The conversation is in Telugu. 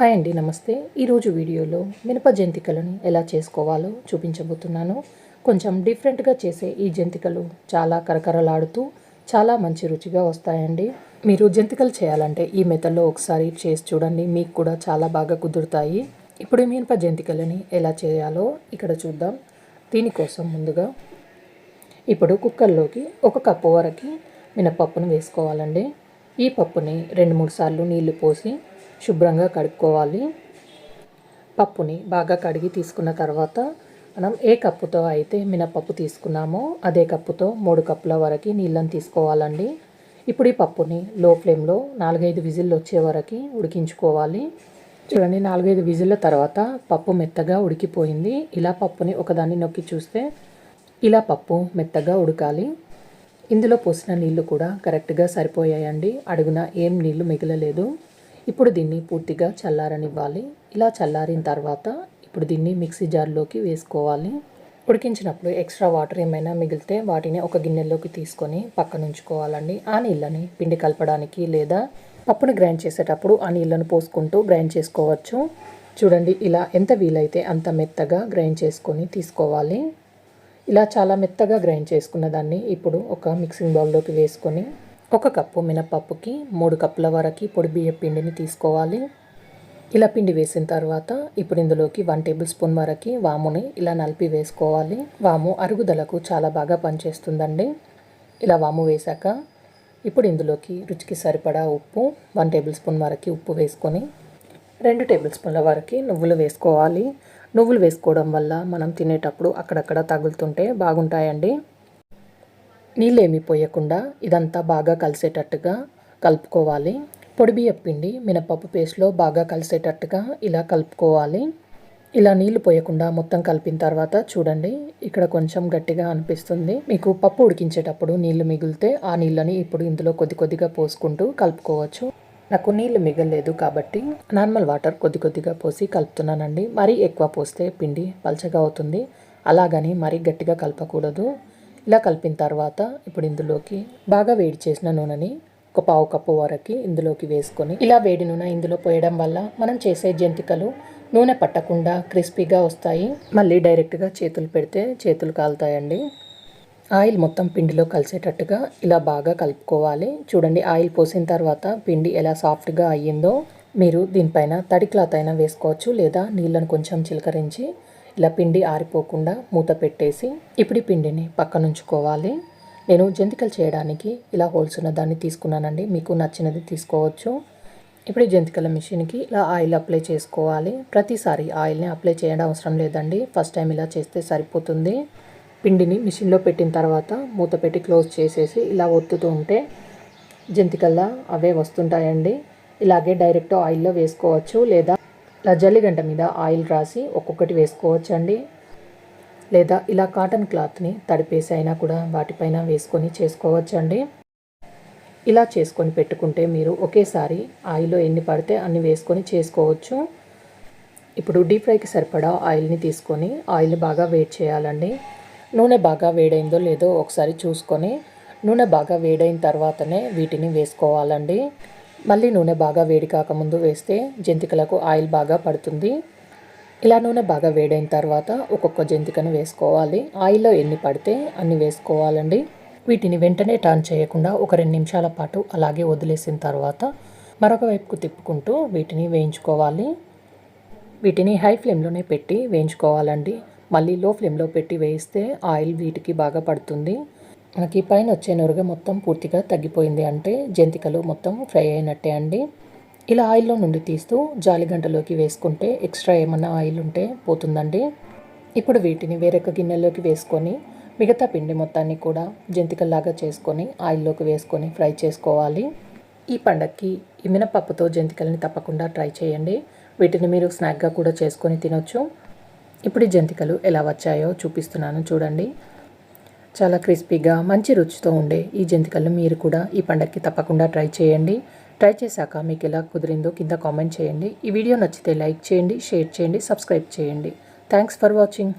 హాయ్ అండి, నమస్తే. ఈరోజు వీడియోలో మినప జంతికలను ఎలా చేసుకోవాలో చూపించబోతున్నాను. కొంచెం డిఫరెంట్గా చేసే ఈ జంతికలు చాలా కరకరలాడుతూ చాలా మంచి రుచిగా వస్తాయండి. మీరు జంతికలు చేయాలంటే ఈ మెథడ్లో ఒకసారి చేసి చూడండి, మీకు కూడా చాలా బాగా కుదురుతాయి. ఇప్పుడు మినప జంతికలని ఎలా చేయాలో ఇక్కడ చూద్దాం. దీనికోసం ముందుగా ఇప్పుడు కుక్కర్లోకి 1 కప్పు వరకు మినపప్పును వేసుకోవాలండి. ఈ పప్పుని 2-3 సార్లు నీళ్లు పోసి శుభ్రంగా కడుక్కోవాలి. పప్పుని బాగా కడిగి తీసుకున్న తర్వాత మనం ఏ కప్పుతో అయితే మినపప్పు తీసుకున్నామో అదే కప్పుతో 3 కప్పుల వరకు నీళ్ళని తీసుకోవాలండి. ఇప్పుడు ఈ పప్పుని లో ఫ్లేమ్లో 4-5 విజిల్లు వచ్చే వరకు ఉడికించుకోవాలి. చూడండి, 4-5 విజిల్ల తర్వాత పప్పు మెత్తగా ఉడికిపోయింది. ఇలా పప్పుని ఒకదాన్ని నొక్కి చూస్తే ఇలా పప్పు మెత్తగా ఉడకాలి. ఇందులో పోసిన నీళ్లు కూడా కరెక్ట్గా సరిపోయాయండి. అడుగున ఏం నీళ్లు మిగలలేదు. ఇప్పుడు దీన్ని పూర్తిగా చల్లారనివ్వాలి. ఇలా చల్లారిన తర్వాత ఇప్పుడు దీన్ని మిక్సీ జార్లోకి వేసుకోవాలి. ఉడికించినప్పుడు ఎక్స్ట్రా వాటర్ ఏమైనా మిగిలితే వాటిని ఒక గిన్నెలోకి తీసుకొని పక్కన ఉంచుకోవాలండి. ఆ నీళ్ళని పిండి కలపడానికి లేదా పప్పుని గ్రైండ్ చేసేటప్పుడు ఆ నీళ్ళను పోసుకుంటూ గ్రైండ్ చేసుకోవచ్చు. చూడండి, ఇలా ఎంత వీలైతే అంత మెత్తగా గ్రైండ్ చేసుకొని తీసుకోవాలి. ఇలా చాలా మెత్తగా గ్రైండ్ చేసుకున్న దాన్ని ఇప్పుడు ఒక మిక్సింగ్ బౌల్లోకి వేసుకొని 1 కప్పు మినపప్పుకి 3 కప్పుల వరకు పొడి బియ్యం పిండిని తీసుకోవాలి. ఇలా పిండి వేసిన తర్వాత ఇప్పుడు ఇందులోకి 1 టేబుల్ స్పూన్ వరకు వాముని ఇలా నలిపి వేసుకోవాలి. వాము అరుగుదలకు చాలా బాగా పనిచేస్తుందండి. ఇలా వాము వేశాక ఇప్పుడు ఇందులోకి రుచికి సరిపడా ఉప్పు 1 టేబుల్ స్పూన్ వరకు ఉప్పు వేసుకొని 2 టేబుల్ స్పూన్ల వరకు నువ్వులు వేసుకోవాలి. నువ్వులు వేసుకోవడం వల్ల మనం తినేటప్పుడు అక్కడక్కడ తగులుతుంటే బాగుంటాయండి. నీళ్ళేమీ పోయకుండా ఇదంతా బాగా కలిసేటట్టుగా కలుపుకోవాలి. పొడి బియ్యం పిండి మినపప్పు పేస్ట్లో బాగా కలిసేటట్టుగా ఇలా కలుపుకోవాలి. ఇలా నీళ్లు పోయకుండా మొత్తం కలిపిన తర్వాత చూడండి, ఇక్కడ కొంచెం గట్టిగా అనిపిస్తుంది. మీకు పప్పు ఉడికించేటప్పుడు నీళ్లు మిగిలితే ఆ నీళ్ళని ఇప్పుడు ఇందులో కొద్దిగా పోసుకుంటూ కలుపుకోవచ్చు. నాకు నీళ్లు మిగలలేదు కాబట్టి నార్మల్ వాటర్ కొద్దిగా పోసి కలుపుతున్నానండి. మరీ ఎక్కువ పోస్తే పిండి పల్చగా అవుతుంది. అలాగని మరీ గట్టిగా కలపకూడదు. ఇలా కలిపిన తర్వాత ఇప్పుడు ఇందులోకి బాగా వేడి చేసిన నూనెని 1 పావు కప్పు వరకు ఇందులోకి వేసుకొని ఇలా వేడి నూనె ఇందులో పోయడం వల్ల మనం చేసే జంతికలు నూనె పట్టకుండా క్రిస్పీగా వస్తాయి. మళ్ళీ డైరెక్ట్గా చేతులు పెడితే చేతులు కాలుతాయండి. ఆయిల్ మొత్తం పిండిలో కలిసేటట్టుగా ఇలా బాగా కలుపుకోవాలి. చూడండి, ఆయిల్ పోసిన తర్వాత పిండి ఎలా సాఫ్ట్గా అయ్యిందో. మీరు దీనిపైన తడి క్లాత్ అయినా వేసుకోవచ్చు లేదా నీళ్ళను కొంచెం చిలకరించి ఇలా పిండి ఆరిపోకుండా మూత పెట్టేసి ఇప్పుడు ఈ పిండిని పక్కన ఉంచుకోవాలి. నేను జంతికలు చేయడానికి ఇలా హోల్స్ ఉన్న దాన్ని తీసుకున్నానండి. మీకు నచ్చినది తీసుకోవచ్చు. ఇప్పుడు ఈ జంతికల మిషన్కి ఇలా ఆయిల్ అప్లై చేసుకోవాలి. ప్రతిసారి ఆయిల్ని అప్లై చేయడం అవసరం లేదండి. ఫస్ట్ టైం ఇలా చేస్తే సరిపోతుంది. పిండిని మిషన్లో పెట్టిన తర్వాత మూత పెట్టి క్లోజ్ చేసేసి ఇలా ఒత్తుతూ ఉంటే జంతికల్లా అవే వస్తుంటాయండి. ఇలాగే డైరెక్ట్ ఆయిల్లో వేసుకోవచ్చు లేదా ఇలా జల్లిగంట మీద ఆయిల్ రాసి ఒక్కొక్కటి వేసుకోవచ్చు అండి. లేదా ఇలా కాటన్ క్లాత్ని తడిపేసి అయినా కూడా వాటిపైన వేసుకొని చేసుకోవచ్చు అండి. ఇలా చేసుకొని పెట్టుకుంటే మీరు ఒకేసారి ఆయిల్లో ఎన్ని పడితే అన్ని వేసుకొని చేసుకోవచ్చు. ఇప్పుడు డీప్ ఫ్రైకి సరిపడా ఆయిల్ని తీసుకొని ఆయిల్ని బాగా వేడి చేయాలండి. నూనె బాగా వేడైందో లేదో ఒకసారి చూసుకొని నూనె బాగా వేడైన తర్వాతనే వీటిని వేసుకోవాలండి. మళ్ళీ నూనె బాగా వేడి కాకముందు వేస్తే జంతికలకు ఆయిల్ బాగా పడుతుంది. ఇలా నూనె బాగా వేడైన తర్వాత ఒక్కొక్క జంతికను వేసుకోవాలి. ఆయిల్లో ఎన్ని పడితే అన్ని వేసుకోవాలండి. వీటిని వెంటనే టర్న్ చేయకుండా ఒక 2 నిమిషాల పాటు అలాగే వదిలేసిన తర్వాత మరొక వైపుకు తిప్పుకుంటూ వీటిని వేయించుకోవాలి. వీటిని హై ఫ్లేమ్లోనే పెట్టి వేయించుకోవాలండి. మళ్ళీ లో ఫ్లేమ్లో పెట్టి వేయిస్తే ఆయిల్ వీటికి బాగా పడుతుంది. మనకి పైన వచ్చే నురుగ మొత్తం పూర్తిగా తగ్గిపోయింది అంటే జంతికలు మొత్తం ఫ్రై అయినట్టే అండి. ఇలా ఆయిల్లో నుండి తీస్తూ జాలిగంటలోకి వేసుకుంటే ఎక్స్ట్రా ఏమన్నా ఆయిల్ ఉంటే పోతుందండి. ఇప్పుడు వీటిని వేరొక గిన్నెలోకి వేసుకొని మిగతా పిండి మొత్తాన్ని కూడా జంతికల్లాగా చేసుకొని ఆయిల్లోకి వేసుకొని ఫ్రై చేసుకోవాలి. ఈ పండగకి ఈ మినపప్పుతో జంతికల్ని తప్పకుండా ట్రై చేయండి. వీటిని మీరు స్నాక్గా కూడా చేసుకొని తినొచ్చు. ఇప్పుడు ఈ జంతికలు ఎలా వచ్చాయో చూపిస్తున్నాను చూడండి. చాలా క్రిస్పీగా మంచి రుచితో ఉండే ఈ జంతికలు మీరు కూడా ఈ పండగకి తప్పకుండా ట్రై చేయండి. ట్రై చేశాక మీకు ఎలా కుదిరిందో కింద కామెంట్ చేయండి. ఈ వీడియో నచ్చితే లైక్ చేయండి, షేర్ చేయండి, సబ్స్క్రైబ్ చేయండి. Thanks for watching.